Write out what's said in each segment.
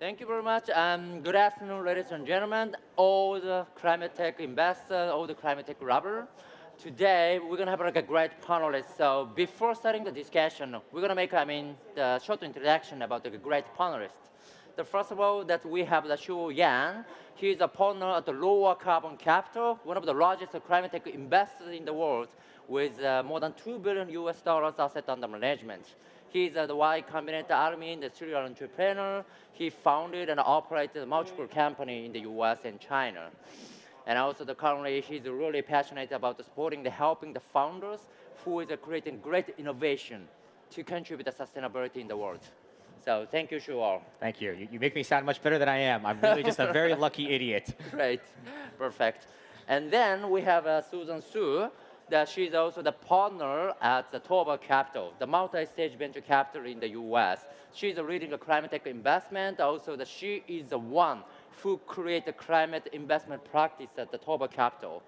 Thank you very much. Good afternoon, ladies and gentlemen, all the climate tech investors, all the climate tech rubber. Today, we're going to have like a great panelist. So before starting the discussion, we're going to make, the short introduction about the great panelist. The first of all, that we have the Shuo Yan. He is a partner at the Lower Carbon Capital, one of the largest climate tech investors in the world, with more than 2 billion US dollars asset under management. He's the Y Combinator Army, the serial entrepreneur. He founded and operated multiple companies in the US and China. And also currently, he's really passionate about supporting helping the founders who is creating great innovation to contribute to sustainability in the world. So thank you, Shuo. Thank you. You make me sound much better than I am. I'm really just a very lucky idiot. Great, perfect. And then we have Susan Su. That she's also the partner at the Toba Capital, the multi-stage venture capital in the US. She's leading a climate tech investment. Also, that she is the one who created the climate investment practice at the Toba Capital.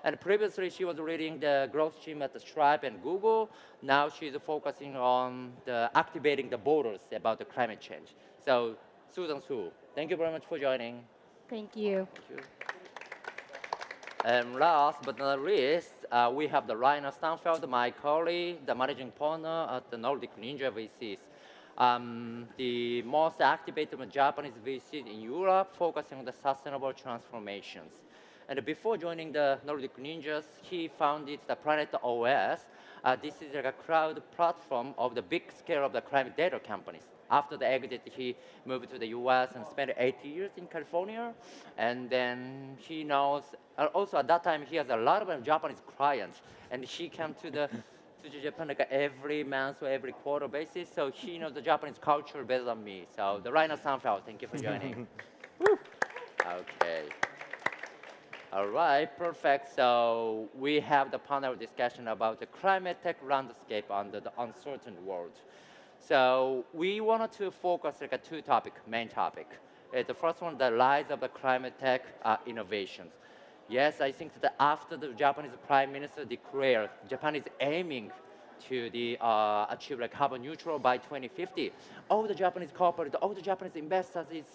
And previously, she was leading the growth team at the Stripe and Google. Now she's focusing on activating the borders about the climate change. So, Susan Su, thank you very much for joining. Thank you. Thank you. And last but not least, we have the Rainer Sternfeld, my colleague, the managing partner at the Nordic Ninja VCs. The most activated Japanese VCs in Europe, focusing on the sustainable transformations. And before joining the Nordic Ninjas, he founded the Planet OS. This is like a cloud platform of the big scale of the climate data companies. After the exit, he moved to the US and spent 8 years in California. And then he knows, also at that time, he has a lot of Japanese clients. And he came to Japan like every month or every quarter basis. So he knows the Japanese culture better than me. So the Rainer Sanfeld, thank you for joining. Okay. All right, perfect. So we have the panel discussion about the climate tech landscape under the uncertain world. So we wanted to focus like a main topic. The first one, the rise of the climate tech innovations. Yes, I think that after the Japanese Prime Minister declared Japan is aiming to achieve like carbon neutral by 2050, all the Japanese corporate, all the Japanese investors is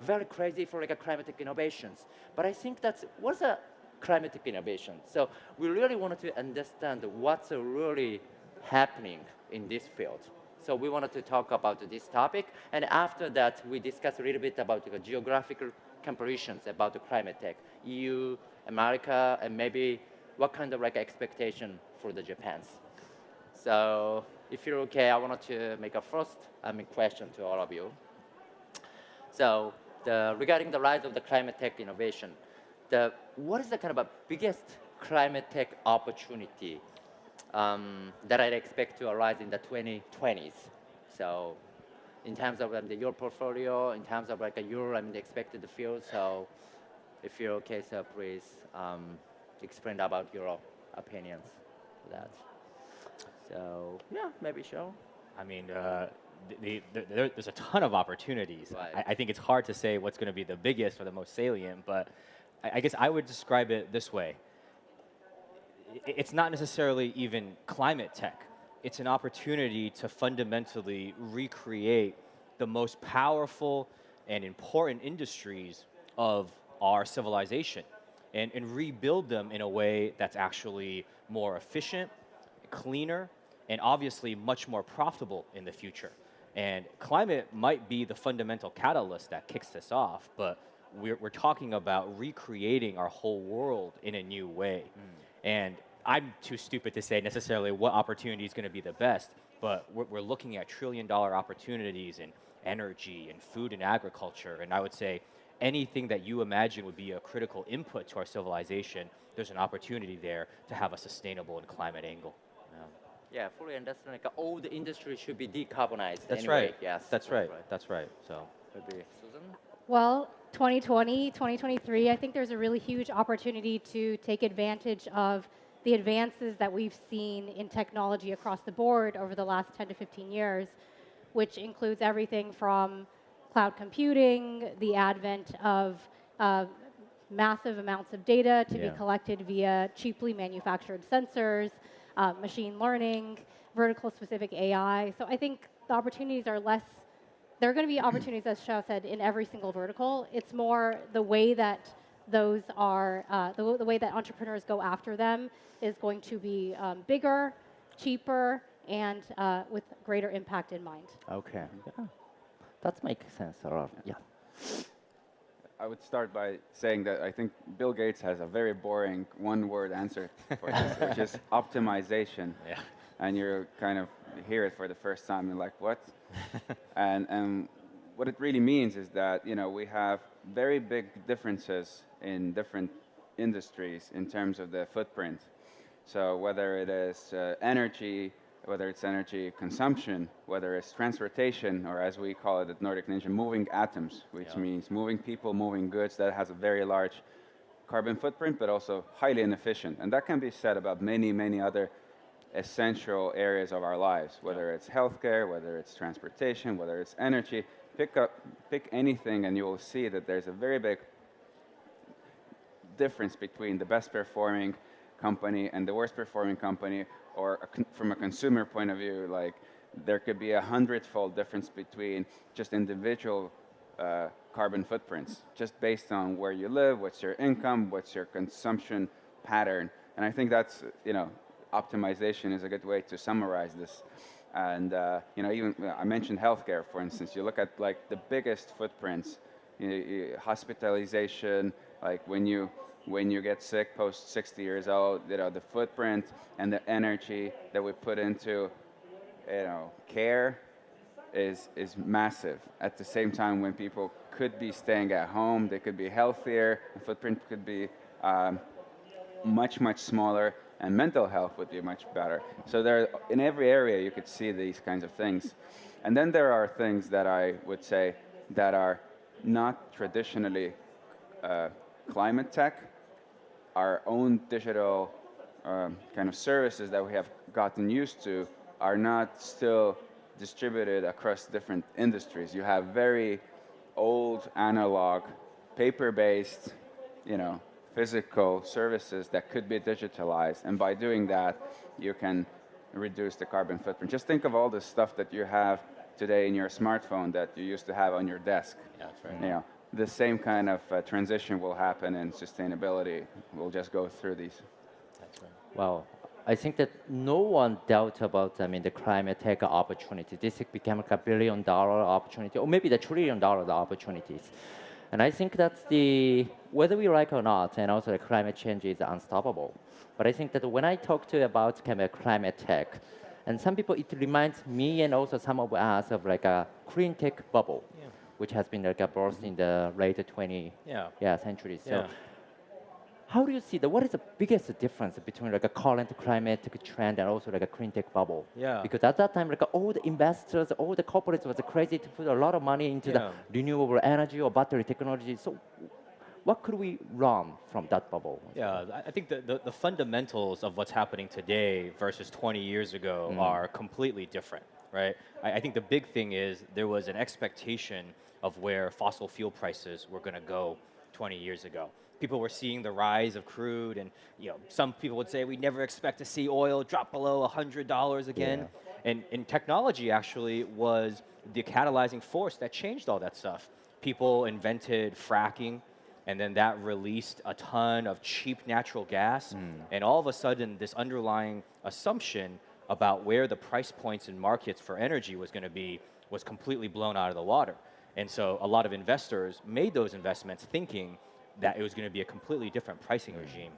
very crazy for like a climate tech innovations. But I think that's what's a climate tech innovation. So we really wanted to understand what's really happening in this field. So we wanted to talk about this topic, and after that, we discussed a little bit about the geographical comparisons about the climate tech, EU, America, and maybe what kind of like expectation for the Japans. So if you're okay, I wanted to make a first question to all of you. So regarding the rise of the climate tech innovation, what is the kind of a biggest climate tech opportunity that I'd expect to arise in the 2020s. So in terms of your portfolio, in terms of like your the expected field. So if you're okay, so please explain about your opinions for that. So yeah, maybe show. I mean, there's a ton of opportunities. Right. I think it's hard to say what's going to be the biggest or the most salient, but I guess I would describe it this way. It's not necessarily even climate tech. It's an opportunity to fundamentally recreate the most powerful and important industries of our civilization and rebuild them in a way that's actually more efficient, cleaner, and obviously much more profitable in the future. And climate might be the fundamental catalyst that kicks this off, but we're talking about recreating our whole world in a new way. And I'm too stupid to say necessarily what opportunity is going to be the best, but we're looking at trillion-dollar opportunities in energy and food and agriculture. And I would say anything that you imagine would be a critical input to our civilization, there's an opportunity there to have a sustainable and climate angle. Yeah, fully understand. Like all the industry should be decarbonized. That's anyway. right. Yes. That's right. That's right. So Maybe Susan. Well, 2020, 2023, I think there's a really huge opportunity to take advantage of the advances that we've seen in technology across the board over the last 10 to 15 years, which includes everything from cloud computing, the advent of massive amounts of data to be collected via cheaply manufactured sensors, machine learning, vertical specific AI. So I think the opportunities are less there are going to be opportunities, as Xiao said, in every single vertical. It's more the way that those are, the way that entrepreneurs go after them is going to be bigger, cheaper, and with greater impact in mind. Okay. Yeah. That makes sense a lot. Yeah. I would start by saying that I think Bill Gates has a very boring one-word answer for this, which is optimization. Yeah. And you kind of hear it for the first time, you're like, what? and what it really means is that we have very big differences in different industries in terms of the footprint. So whether it is energy, whether it's energy consumption, whether it's transportation, or as we call it at Nordic Ninja, moving atoms, which means moving people, moving goods, that has a very large carbon footprint, but also highly inefficient. And that can be said about many, many other essential areas of our lives, whether it's healthcare, whether it's transportation, whether it's energy. Pick anything and you will see that there's a very big difference between the best performing company and the worst performing company, or from a consumer point of view, like there could be 100-fold difference between just individual carbon footprints, just based on where you live, what's your income, what's your consumption pattern. And I think that's, optimization is a good way to summarize this. And even I mentioned healthcare, for instance. You look at like the biggest footprints, hospitalization, like when you get sick post 60 years old, the footprint and the energy that we put into, care is massive. At the same time, when people could be staying at home, they could be healthier, the footprint could be much, much smaller, and mental health would be much better. So there, in every area, you could see these kinds of things. And then there are things that I would say that are not traditionally climate tech. Our own digital kind of services that we have gotten used to are not still distributed across different industries. You have very old analog, paper-based, physical services that could be digitalized. And by doing that, you can reduce the carbon footprint. Just think of all the stuff that you have today in your smartphone that you used to have on your desk. Yeah, that's right. The same kind of transition will happen in sustainability. We'll just go through these. That's right. Well, I think that no one doubt about, the climate tech opportunity. This became like $1 billion opportunity, or maybe the $1 trillion opportunities. And I think that's whether we like or not, and also the climate change is unstoppable. But I think that when I talk to you about kind of climate tech, and some people, it reminds me and also some of us of like a clean tech bubble, which has been like a burst in the late 20th century. So how do you see that? What is the biggest difference between like a current climate trend and also like a clean tech bubble? Yeah. Because at that time, like all the investors, all the corporates was crazy to put a lot of money into the renewable energy or battery technology. So what could we learn from that bubble? Yeah, I think the fundamentals of what's happening today versus 20 years ago are completely different, right? I think the big thing is there was an expectation of where fossil fuel prices were going to go 20 years ago. People were seeing the rise of crude, and some people would say we never expect to see oil drop below $100 again. Yeah. And technology actually was the catalyzing force that changed all that stuff. People invented fracking, and then that released a ton of cheap natural gas. And all of a sudden, this underlying assumption about where the price points in markets for energy was going to be was completely blown out of the water. And so a lot of investors made those investments thinking that it was going to be a completely different pricing regime.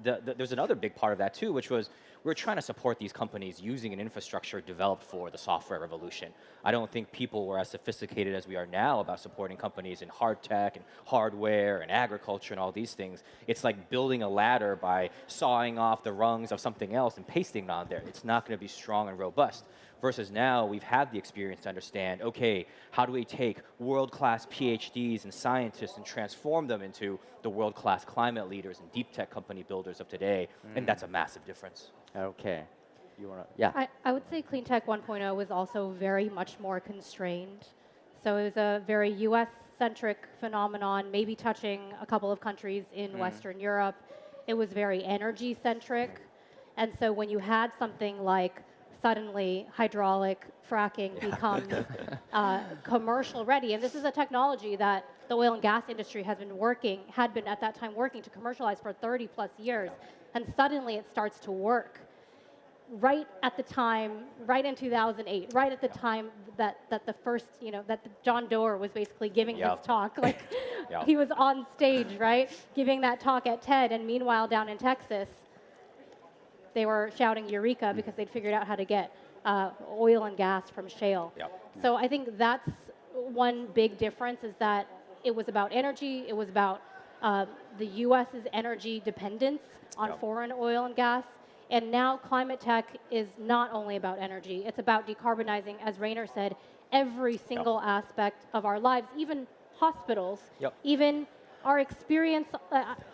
There's another big part of that too, which was we're trying to support these companies using an infrastructure developed for the software revolution. I don't think people were as sophisticated as we are now about supporting companies in hard tech and hardware and agriculture and all these things. It's like building a ladder by sawing off the rungs of something else and pasting it on there. It's not going to be strong and robust. Versus now, we've had the experience to understand, okay, how do we take world-class PhDs and scientists and transform them into the world-class climate leaders and deep tech company builders of today? And that's a massive difference. Okay. You want to? Yeah. I would say Clean Tech 1.0 was also very much more constrained. So it was a very US-centric phenomenon, maybe touching a couple of countries in Western Europe. It was very energy-centric. And so when you had something like suddenly hydraulic fracking becomes commercial ready. And this is a technology that the oil and gas industry had been at that time working to commercialize for 30 plus years. And suddenly it starts to work. Right at the time, right in 2008, right at the time that the first, that John Doerr was basically giving this talk, like he was on stage, right, giving that talk at TED, and meanwhile down in Texas, they were shouting Eureka because they'd figured out how to get oil and gas from shale. So I think that's one big difference, is that it was about energy, it was about the U.S.'s energy dependence on foreign oil and gas. And now climate tech is not only about energy, it's about decarbonizing, as Rainer said, every single aspect of our lives, even hospitals, even our experience.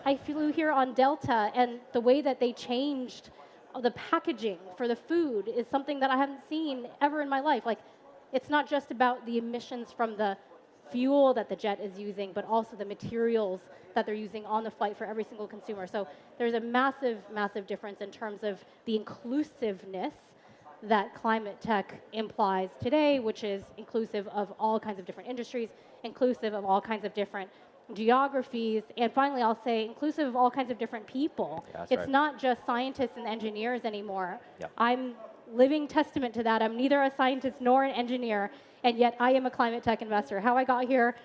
I flew here on Delta, and the way that they changed the packaging for the food is something that I haven't seen ever in my life. Like, it's not just about the emissions from the fuel that the jet is using, but also the materials that they're using on the flight for every single consumer. So there's a massive, massive difference in terms of the inclusiveness that climate tech implies today, which is inclusive of all kinds of different industries, inclusive of all kinds of different geographies, and finally, I'll say inclusive of all kinds of different people. It's not just scientists and engineers anymore. I'm living testament to that. I'm neither a scientist nor an engineer, and yet I am a climate tech investor. How I got here,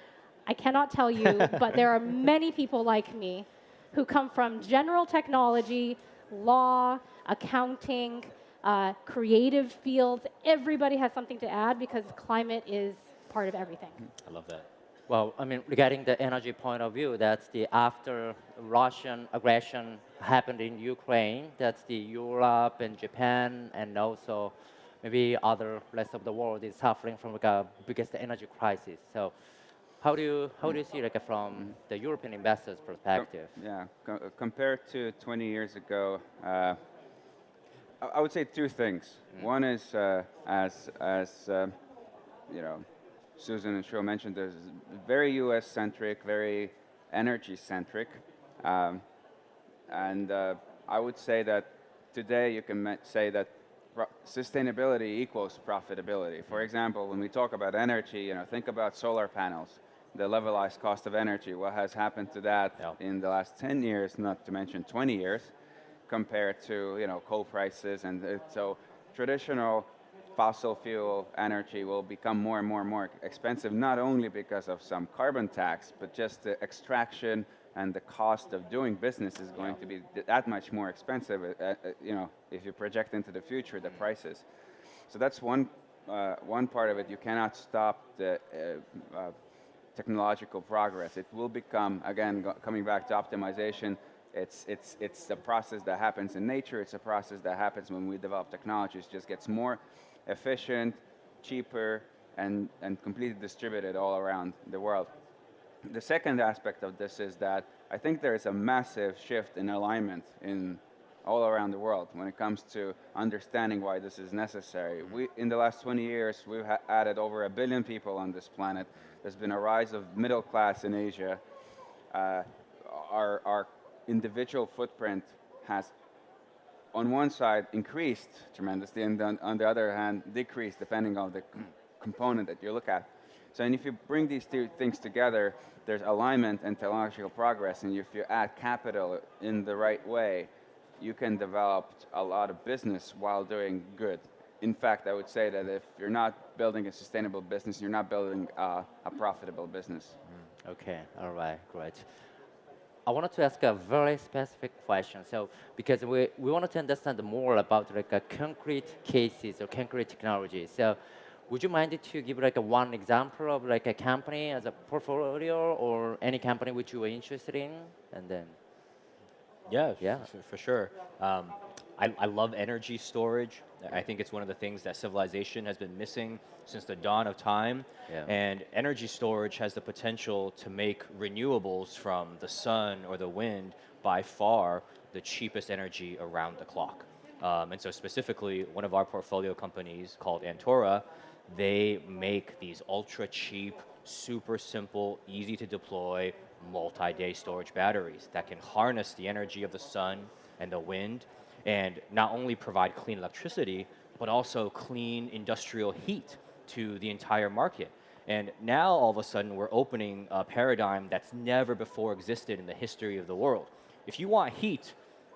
I cannot tell you, but there are many people like me who come from general technology, law, accounting, creative fields. Everybody has something to add because climate is part of everything. I love that. Well, I mean, regarding the energy point of view, that's the after Russian aggression happened in Ukraine, that's the Europe and Japan and also maybe other rest of the world is suffering from like a biggest energy crisis. So how do you see like from the European investors' perspective? Compared to 20 years ago, I would say two things. One is you know, Susan and Shuo mentioned, there's very U.S.-centric, very energy-centric, and I would say that today you can say that sustainability equals profitability. For example, when we talk about energy, think about solar panels, the levelized cost of energy. What has happened to that in the last 10 years, not to mention 20 years, compared to coal prices, and so traditional fossil fuel energy will become more and more expensive, not only because of some carbon tax, but just the extraction and the cost of doing business is going to be that much more expensive, if you project into the future, the prices. So that's one part of it. You cannot stop the technological progress. It will become, again, coming back to optimization, it's a process that happens in nature. It's a process that happens when we develop technologies. It just gets more efficient, cheaper, and completely distributed all around the world. The second aspect of this is that I think there is a massive shift in alignment in all around the world when it comes to understanding why this is necessary. In the last 20 years, we've added over 1 billion people on this planet. There's been a rise of middle class in Asia. Our individual footprint has, on one side, increased tremendously, and on the other hand, decreased, depending on the component that you look at. So, and if you bring these two things together, there's alignment and technological progress, and if you add capital in the right way, you can develop a lot of business while doing good. In fact, I would say that if you're not building a sustainable business, you're not building a profitable business. Okay, all right, great. I wanted to ask a very specific question. So, because we wanted to understand more about like a concrete cases or concrete technology. So, would you mind to give like one example of like a company as a portfolio or any company which you were interested in, and then? Yeah, for sure. I love energy storage. I think it's one of the things that civilization has been missing since the dawn of time. And energy storage has the potential to make renewables from the sun or the wind by far the cheapest energy around the clock. And so specifically, one of our portfolio companies called Antora, they make these ultra cheap, super simple, easy to deploy, multi-day storage batteries that can harness the energy of the sun and the wind and not only provide clean electricity, but also clean industrial heat to the entire market. And now all of a sudden we're opening a paradigm that's never before existed in the history of the world. If you want heat,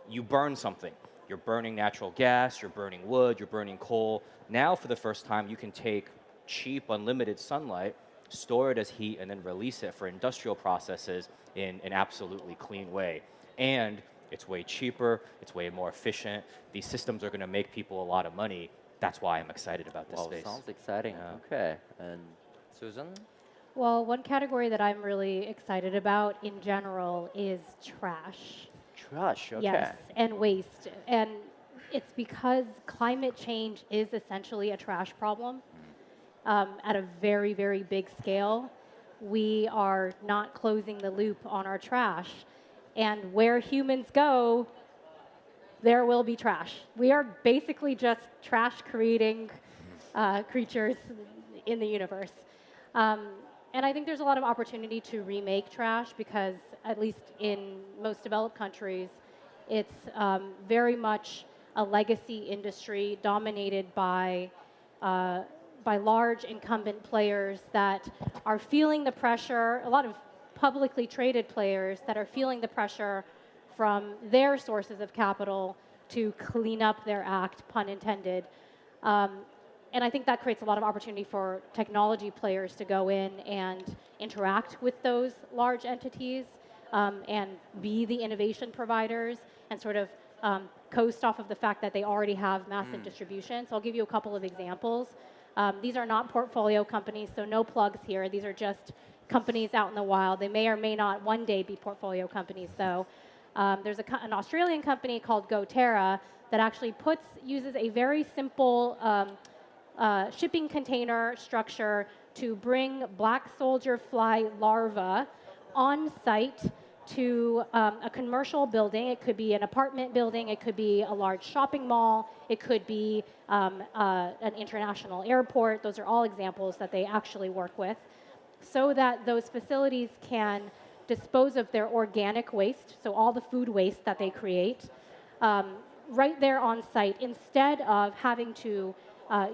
you burn something. You're burning natural gas, you're burning wood, you're burning coal. Now for the first time you can take cheap unlimited sunlight, store it as heat, and then release it for industrial processes in an absolutely clean way. And it's way cheaper, it's way more efficient. These systems are going to make people a lot of money. That's why I'm excited about this Wow, space. sounds exciting. Yeah. Okay, and Susan? Well, one category that I'm really excited about in general is trash. Trash, okay. Yes, and waste. And it's because climate change is essentially a trash problem at a very, very big scale. We are not closing the loop on our trash. And where humans go, there will be trash. We are basically just trash creating creatures in the universe. And I think there's a lot of opportunity to remake trash because, at least in most developed countries, it's very much a legacy industry dominated by large incumbent players that are feeling the pressure, a lot of publicly traded players that are feeling the pressure from their sources of capital to clean up their act, pun intended. And I think that creates a lot of opportunity for technology players to go in and interact with those large entities and be the innovation providers and sort of coast off of the fact that they already have massive distribution. So I'll give you a couple of examples. These are not portfolio companies, so no plugs here. These are just companies out in the wild. They may or may not one day be portfolio companies, though. There's an Australian company called GoTerra that actually uses a very simple shipping container structure to bring black soldier fly larvae on site to a commercial building. It could be an apartment building, it could be a large shopping mall, it could be an international airport. Those are all examples that they actually work with, so that those facilities can dispose of their organic waste, so all the food waste that they create, right there on site, instead of having to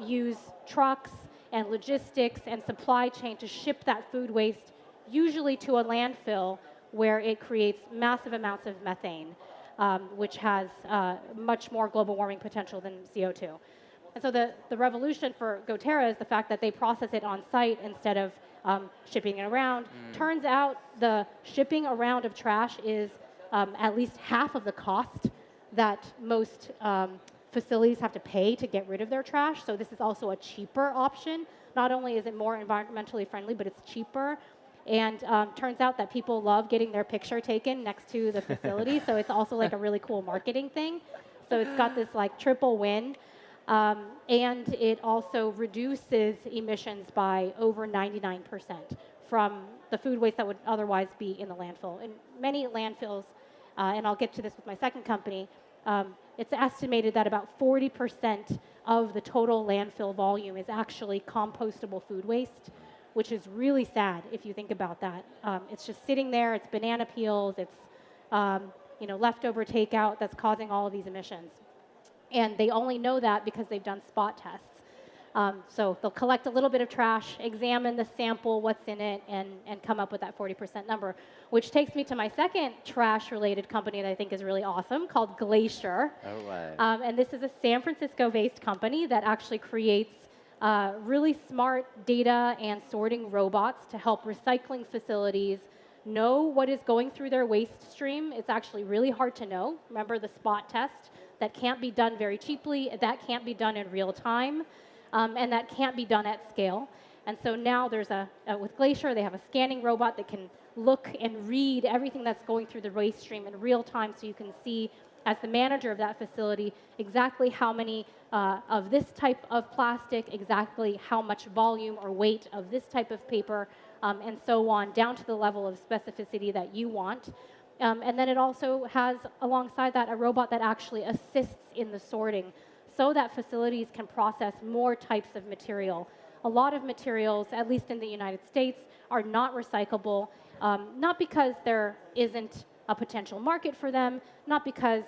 use trucks and logistics and supply chain to ship that food waste, usually to a landfill where it creates massive amounts of methane, which has much more global warming potential than CO2. And so the revolution for GoTerra is the fact that they process it on site instead of shipping it around. Turns out the shipping around of trash is at least half of the cost that most facilities have to pay to get rid of their trash. So this is also a cheaper option. Not only is it more environmentally friendly, but it's cheaper. And turns out that people love getting their picture taken next to the facility. So it's also like a really cool marketing thing. So it's got this like triple win. And it also reduces emissions by over 99% from the food waste that would otherwise be in the landfill. In many landfills, and I'll get to this with my second company, it's estimated that about 40% of the total landfill volume is actually compostable food waste, which is really sad if you think about that. It's just sitting there, it's banana peels, it's leftover takeout that's causing all of these emissions. And they only know that because they've done spot tests. So they'll collect a little bit of trash, examine the sample, what's in it, and come up with that 40% number, which takes me to my second trash-related company that I think is really awesome, called Glacier. All right. And this is a San Francisco-based company that actually creates really smart data and sorting robots to help recycling facilities know what is going through their waste stream. It's actually really hard to know. Remember the spot test? That can't be done very cheaply, that can't be done in real time, and that can't be done at scale. And so now there's with Glacier, they have a scanning robot that can look and read everything that's going through the waste stream in real time, so you can see, as the manager of that facility, exactly how many of this type of plastic, exactly how much volume or weight of this type of paper, and so on, down to the level of specificity that you want. And then it also has, alongside that, a robot that actually assists in the sorting so that facilities can process more types of material. A lot of materials, at least in the United States, are not recyclable, not because there isn't a potential market for them, not because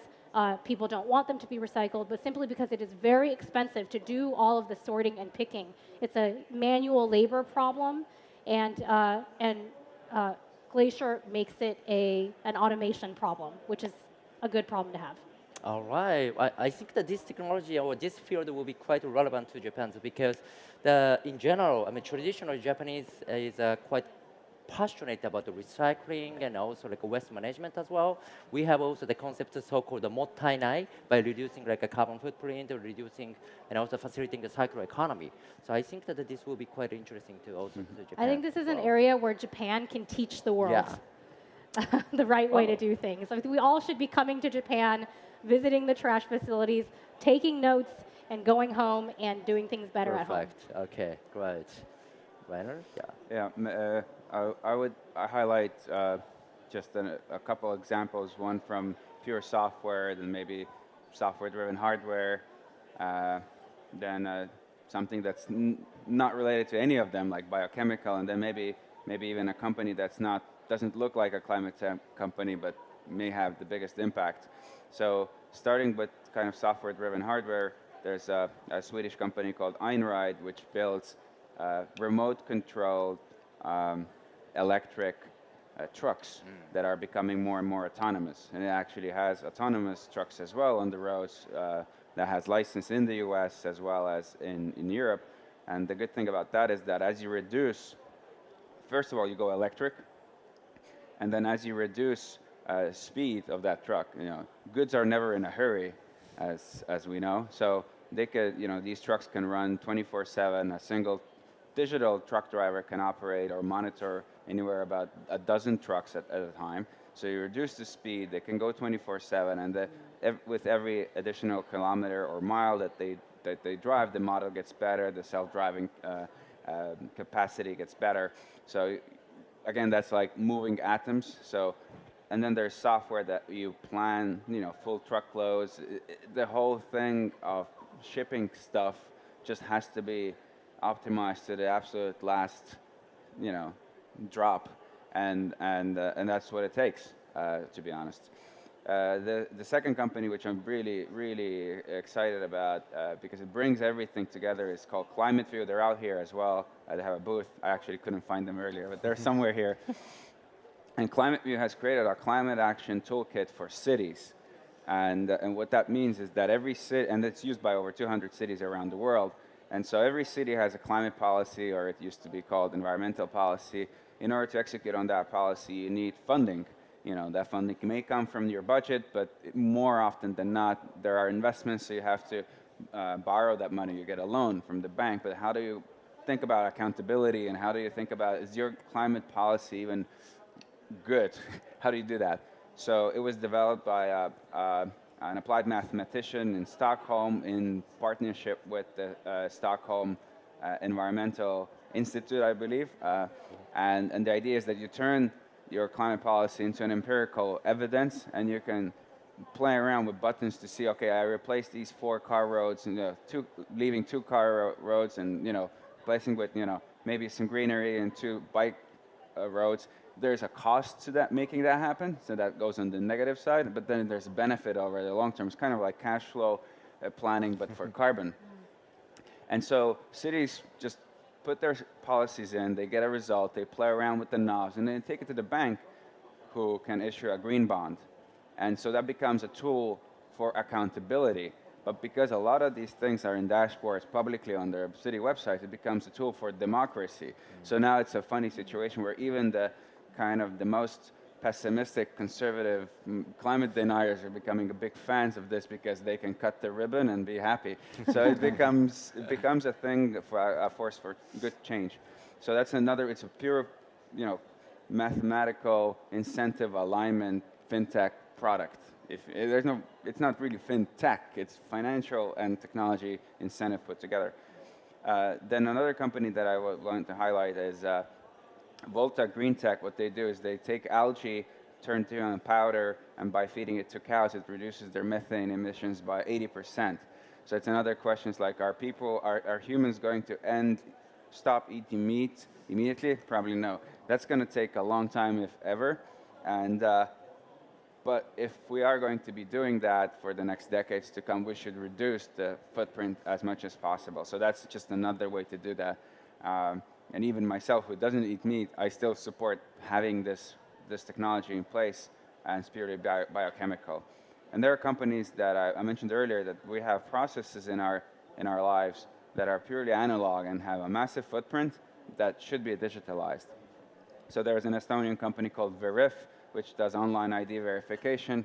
people don't want them to be recycled, but simply because it is very expensive to do all of the sorting and picking. It's a manual labor problem, and Glacier makes it an automation problem, which is a good problem to have. All right. I think that this technology or this field will be quite relevant to Japan because in general, I mean, traditional Japanese is quite passionate about the recycling and also like waste management as well. We have also the concept of so-called the mottainai by reducing like a carbon footprint, or reducing and also facilitating the circular economy. So I think that this will be quite interesting to also to Japan. I think this as is an well. area where Japan can teach the world Yeah. the right way to Oh. do things. I think we all should be coming to Japan, visiting the trash facilities, taking notes, and going home and doing things better at home. Perfect. Okay, great. Rainer? Yeah. Yeah, I would highlight just a couple examples. One from pure software, then maybe software-driven hardware, then something that's not related to any of them, like biochemical, and then maybe even a company that's doesn't look like a climate tech company, but may have the biggest impact. So starting with kind of software-driven hardware, there's a Swedish company called Einride, which builds remote-controlled electric trucks that are becoming more and more autonomous. And it actually has autonomous trucks as well on the roads that has license in the US as well as in Europe. And the good thing about that is that as you reduce, first of all, you go electric, and then as you reduce speed of that truck, goods are never in a hurry, as we know. So they could, these trucks can run 24/7. A single digital truck driver can operate or monitor anywhere about a dozen trucks at a time. So you reduce the speed, they can go 24/7, and with every additional kilometer or mile that they drive, the model gets better, the self-driving capacity gets better. So again, that's like moving atoms. So, and then there's software that you plan, full truckloads. The whole thing of shipping stuff just has to be optimized to the absolute last, drop, and that's what it takes, to be honest. The second company, which I'm really excited about because it brings everything together, is called Climate View. They're out here as well. They have a booth. I actually couldn't find them earlier, but they're somewhere here. And Climate View has created a climate action toolkit for cities. And what that means is that every city, and it's used by over 200 cities around the world, and so every city has a climate policy, or it used to be called environmental policy. In order to execute on that policy, you need funding. That funding may come from your budget, but more often than not, there are investments, so you have to borrow that money. You get a loan from the bank, but how do you think about accountability, and how do you think about, is your climate policy even good? How do you do that? So it was developed by an applied mathematician in Stockholm in partnership with the Stockholm Environmental Institute, I believe. And the idea is that you turn your climate policy into an empirical evidence, and you can play around with buttons to see, okay, I replaced these 4 car roads, and leaving 2 car roads, and replacing with maybe some greenery and 2 bike roads. There's a cost to that, making that happen, so that goes on the negative side, but then there's a benefit over the long term. It's kind of like cash flow planning, but for carbon. And so cities just put their policies in, they get a result, they play around with the knobs, and then take it to the bank, who can issue a green bond. And so that becomes a tool for accountability. But because a lot of these things are in dashboards publicly on their city websites, it becomes a tool for democracy. So now it's a funny situation where even the kind of the most pessimistic, conservative climate deniers are becoming big fans of this because they can cut the ribbon and be happy. So it becomes a thing, for a force for good change. So that's another. It's a pure, mathematical incentive alignment fintech product. It's not really fintech. It's financial and technology incentive put together. Then another company that I would want to highlight is Volta Green Tech. What they do is they take algae, turn it into powder, and by feeding it to cows, it reduces their methane emissions by 80%. So it's another question. It's like, are humans going to stop eating meat immediately? Probably no. That's going to take a long time, if ever. And But if we are going to be doing that for the next decades to come, we should reduce the footprint as much as possible. So that's just another way to do that. And even myself, who doesn't eat meat, I still support having this technology in place, and it's purely biochemical. And there are companies that I mentioned earlier that we have processes in our lives that are purely analog and have a massive footprint that should be digitalized. So there's an Estonian company called Verif, which does online ID verification,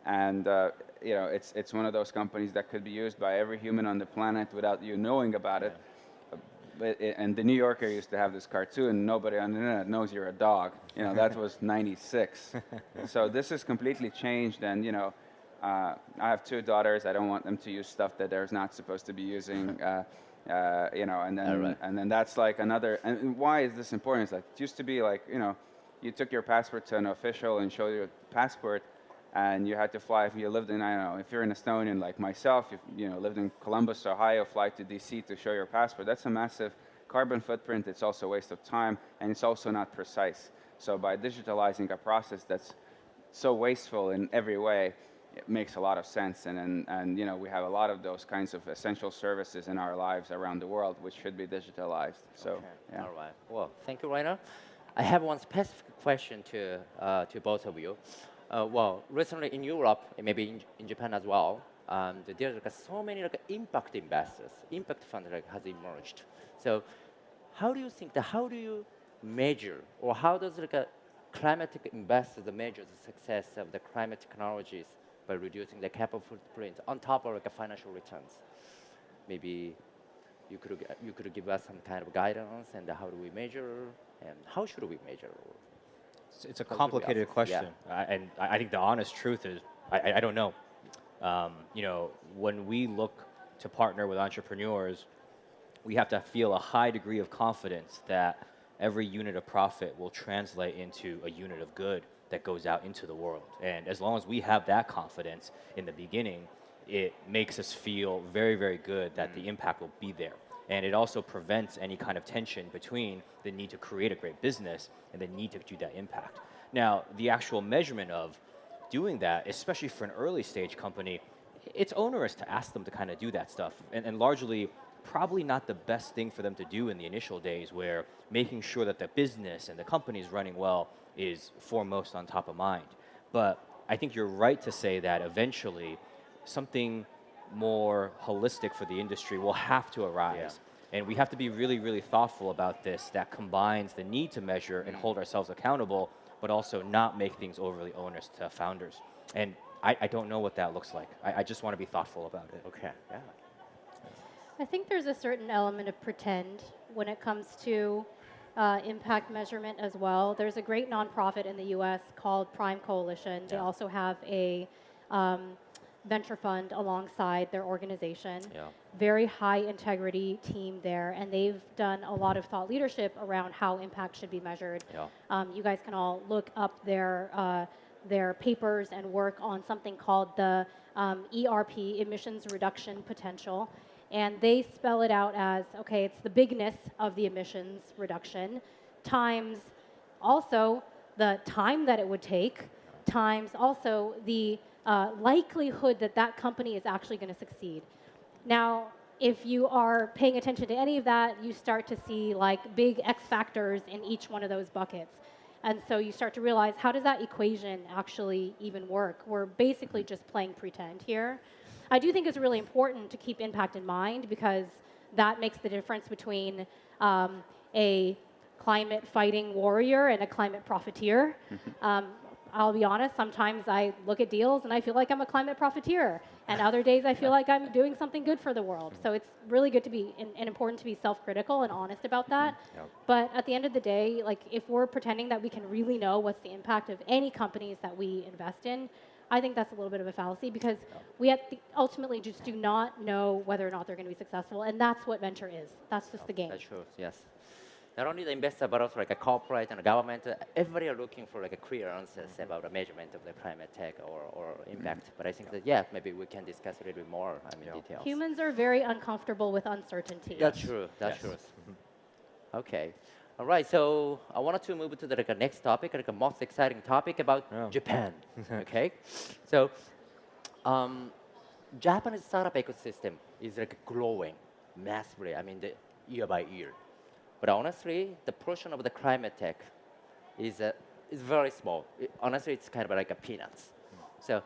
and it's one of those companies that could be used by every human on the planet without you knowing about it. And the New Yorker used to have this cartoon, nobody on the internet knows you're a dog. That was 96. So this has completely changed, and I have 2 daughters. I don't want them to use stuff that they're not supposed to be using. And then that's like another. And why is this important? It's like it used to be like you took your passport to an official and showed your passport, and you had to fly. If you lived in, I don't know, if you're an Estonian like myself, if lived in Columbus, Ohio, fly to DC to show your passport. That's a massive carbon footprint. It's also a waste of time, and it's also not precise. So by digitalizing a process that's so wasteful in every way, it makes a lot of sense. And we have a lot of those kinds of essential services in our lives around the world, which should be digitalized. So, Okay. yeah. All right. Well, thank you, Rainer. I have one specific question to both of you. Well, recently in Europe, and maybe in Japan as well, there's so many impact investors, impact funds has emerged. So, how do you think that? How do you measure, or how does climatic investors measure the success of the climate technologies by reducing the carbon footprint on top of financial returns? Maybe you could give us some kind of guidance, and how do we measure, and how should we measure? It's a How should we complicated ask? question, and I think the honest truth is I don't know. When we look to partner with entrepreneurs, we have to feel a high degree of confidence that every unit of profit will translate into a unit of good that goes out into the world. And as long as we have that confidence in the beginning, it makes us feel very, very good that the impact will be there. And it also prevents any kind of tension between the need to create a great business and the need to do that impact. Now, the actual measurement of doing that, especially for an early stage company, it's onerous to ask them to kind of do that stuff. And largely, probably not the best thing for them to do in the initial days, where making sure that the business and the company is running well is foremost on top of mind. But I think you're right to say that eventually something more holistic for the industry will have to arise. And we have to be really, really thoughtful about this, that combines the need to measure and hold ourselves accountable, but also not make things overly onerous to founders. And I don't know what that looks like. I just want to be thoughtful about it. Okay. Yeah. I think there's a certain element of pretend when it comes to impact measurement as well. There's a great nonprofit in the U.S. called Prime Coalition. They also have a venture fund alongside their organization. Very high integrity team there, and they've done a lot of thought leadership around how impact should be measured. You guys can all look up their papers and work on something called the ERP, emissions reduction potential. And they spell it out as, okay, it's the bigness of the emissions reduction times also the time that it would take times also the likelihood that that company is actually going to succeed. Now, if you are paying attention to any of that, you start to see big X factors in each one of those buckets. And so you start to realize, how does that equation actually even work? We're basically just playing pretend here. I do think it's really important to keep impact in mind, because that makes the difference between a climate fighting warrior and a climate profiteer. I'll be honest, sometimes I look at deals and I feel like I'm a climate profiteer, and other days I feel like I'm doing something good for the world. So it's really good to be and important to be self-critical and honest about that. But at the end of the day, if we're pretending that we can really know what's the impact of any companies that we invest in, I think that's a little bit of a fallacy, because we ultimately just do not know whether or not they're going to be successful, and that's what venture is. That's just the game. That's true. Yes. Not only the investor, but also a corporate and a government. Everybody are looking for clear answers about the measurement of the climate tech or impact. But I think that maybe we can discuss a little bit more details. Humans are very uncomfortable with uncertainty. That's true. That's true. Okay. All right, so I wanted to move to the next topic, like a most exciting topic about Yeah. Japan. Okay, so Japanese startup ecosystem is like growing massively. I mean, year by year. But honestly, the portion of the climate tech is very small. Honestly, it's kind of like a peanuts. So,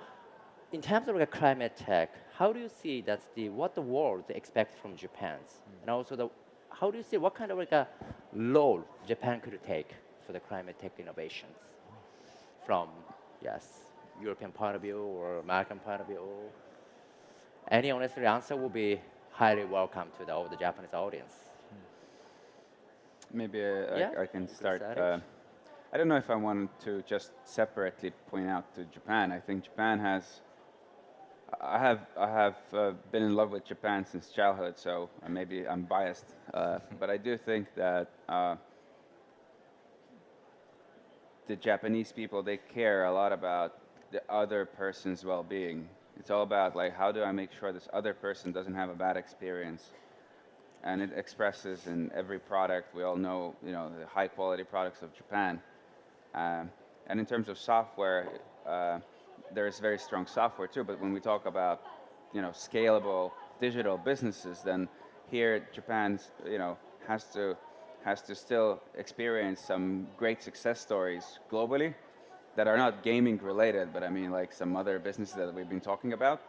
in terms of like climate tech, how do you see that's what the world expects from Japan's, and also how do you see what kind of like a role Japan could take for the climate tech innovations from yes European point of view or American point of view? Any honestly answer will be highly welcome to all the Japanese audience. Maybe Yeah, I can start. Excited. I don't know if I wanted to just separately point out to Japan. I think Japan has. I have been in love with Japan since childhood, so maybe I'm biased, but I do think that the Japanese people, they care a lot about the other person's well-being. It's all about like, how do I make sure this other person doesn't have a bad experience? And it expresses in every product. We all know, the high-quality products of Japan. And in terms of software, there is very strong software too. But when we talk about, scalable digital businesses, then here Japan, has to still experience some great success stories globally that are not gaming related, but I mean like some other businesses that we've been talking about.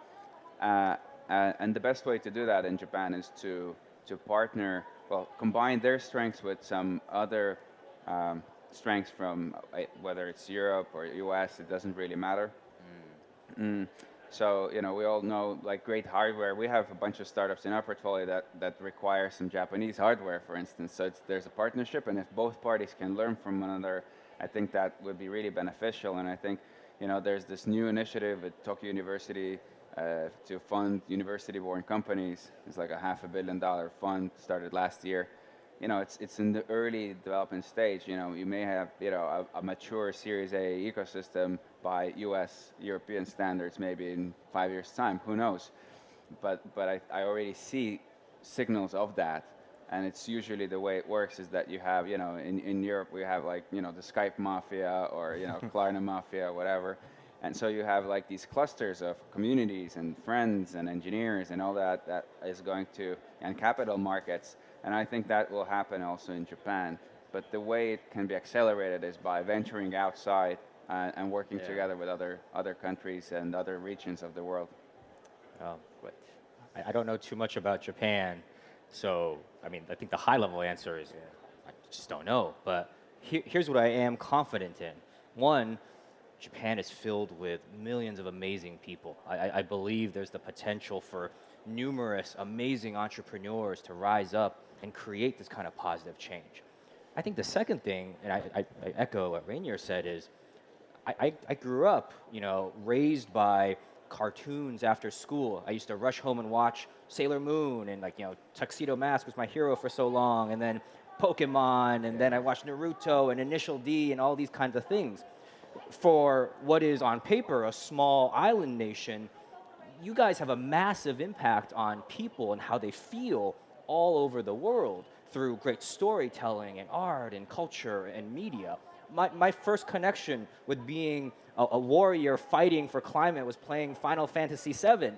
And the best way to do that in Japan is to partner, well, combine their strengths with some other strengths from whether it's Europe or US, it doesn't really matter. So, we all know like great hardware. We have a bunch of startups in our portfolio that require some Japanese hardware, for instance. So there's a partnership, and if both parties can learn from one another, I think that would be really beneficial. And I think, there's this new initiative at Tokyo University to fund university-born companies. It's like a $500 million fund started last year. It's in the early development stage. You may have, a mature Series A ecosystem by European standards maybe in 5 years' time. Who knows? But I already see signals of that. And it's usually the way it works is that you have, in Europe we have like, the Skype mafia or, Klarna mafia, whatever. And so you have like these clusters of communities and friends and engineers and all that is going to, and capital markets. And I think that will happen also in Japan. But the way it can be accelerated is by venturing outside and working together with other countries and other regions of the world. Great. I don't know too much about Japan, so I mean, I think the high-level answer is I just don't know. But here's what I am confident in. One, Japan is filled with millions of amazing people. I believe there's the potential for numerous amazing entrepreneurs to rise up and create this kind of positive change. I think the second thing, and I echo what Rainier said, is I grew up, raised by cartoons after school. I used to rush home and watch Sailor Moon, and Tuxedo Mask was my hero for so long, and then Pokemon, and then I watched Naruto and Initial D and all these kinds of things. For what is on paper a small island nation, you guys have a massive impact on people and how they feel all over the world through great storytelling and art and culture and media. My first connection with being a warrior fighting for climate was playing Final Fantasy VII,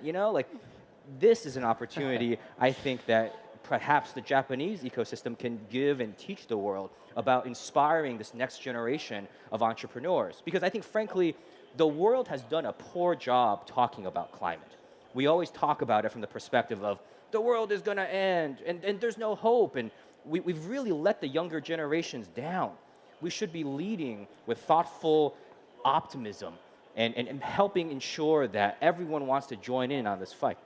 this is an opportunity I think that perhaps the Japanese ecosystem can give and teach the world about inspiring this next generation of entrepreneurs. Because I think, frankly, the world has done a poor job talking about climate. We always talk about it from the perspective of the world is going to end and there's no hope. And we've really let the younger generations down. We should be leading with thoughtful optimism and helping ensure that everyone wants to join in on this fight.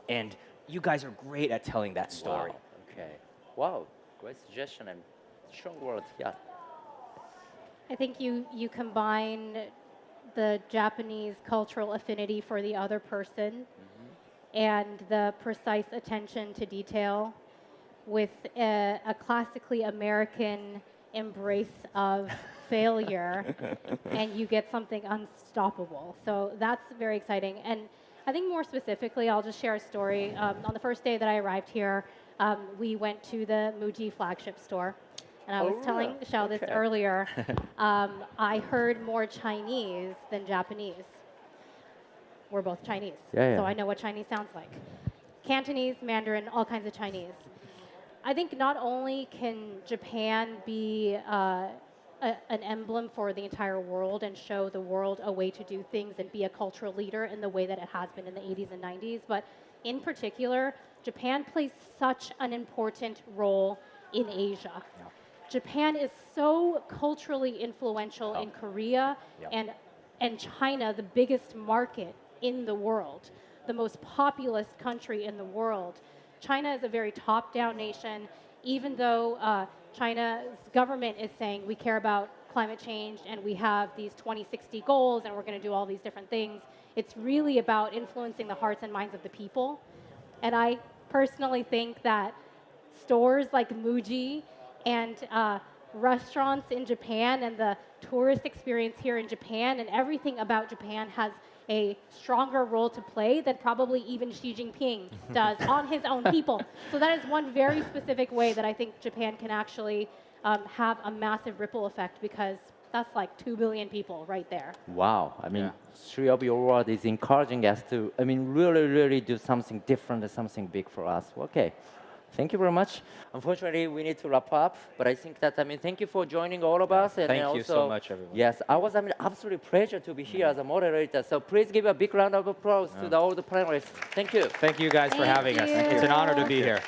And you guys are great at telling that story. Wow. Okay. Wow. Great suggestion and strong word. Yeah. I think you combine the Japanese cultural affinity for the other person and the precise attention to detail with a classically American embrace of failure, and you get something unstoppable. So that's very exciting. And I think more specifically, I'll just share a story. On the first day that I arrived here, we went to the Muji flagship store. And I was Oh, telling really? Xiao this Okay. earlier. I heard more Chinese than Japanese. We're both Chinese, Yeah, so yeah. I know what Chinese sounds like. Cantonese, Mandarin, all kinds of Chinese. I think not only can Japan be an emblem for the entire world and show the world a way to do things and be a cultural leader in the way that it has been in the 80s and 90s, but in particular, Japan plays such an important role in Asia. Japan is so culturally influential in Korea Yeah. and China, the biggest market in the world, the most populous country in the world. China is a very top-down nation, even though China's government is saying we care about climate change and we have these 2060 goals and we're going to do all these different things. It's really about influencing the hearts and minds of the people. And I personally think that stores like Muji and restaurants in Japan and the tourist experience here in Japan and everything about Japan has a stronger role to play than probably even Xi Jinping does on his own people. So that is one very specific way that I think Japan can actually have a massive ripple effect because that's like 2 billion people right there. Wow. I mean, Yeah. three of your words is encouraging us to, I mean, really, really do something different and something big for us. Okay. Thank you very much. Unfortunately, we need to wrap up, but I think that, I mean, thank you for joining all of us. And Thank then you also, so much, everyone. Yes, I was, I mean, absolutely pleasure to be here as a moderator. So please give a big round of applause to all the panelists. Thank you. Thank you guys for Thank having us. you. It's an honor to be here.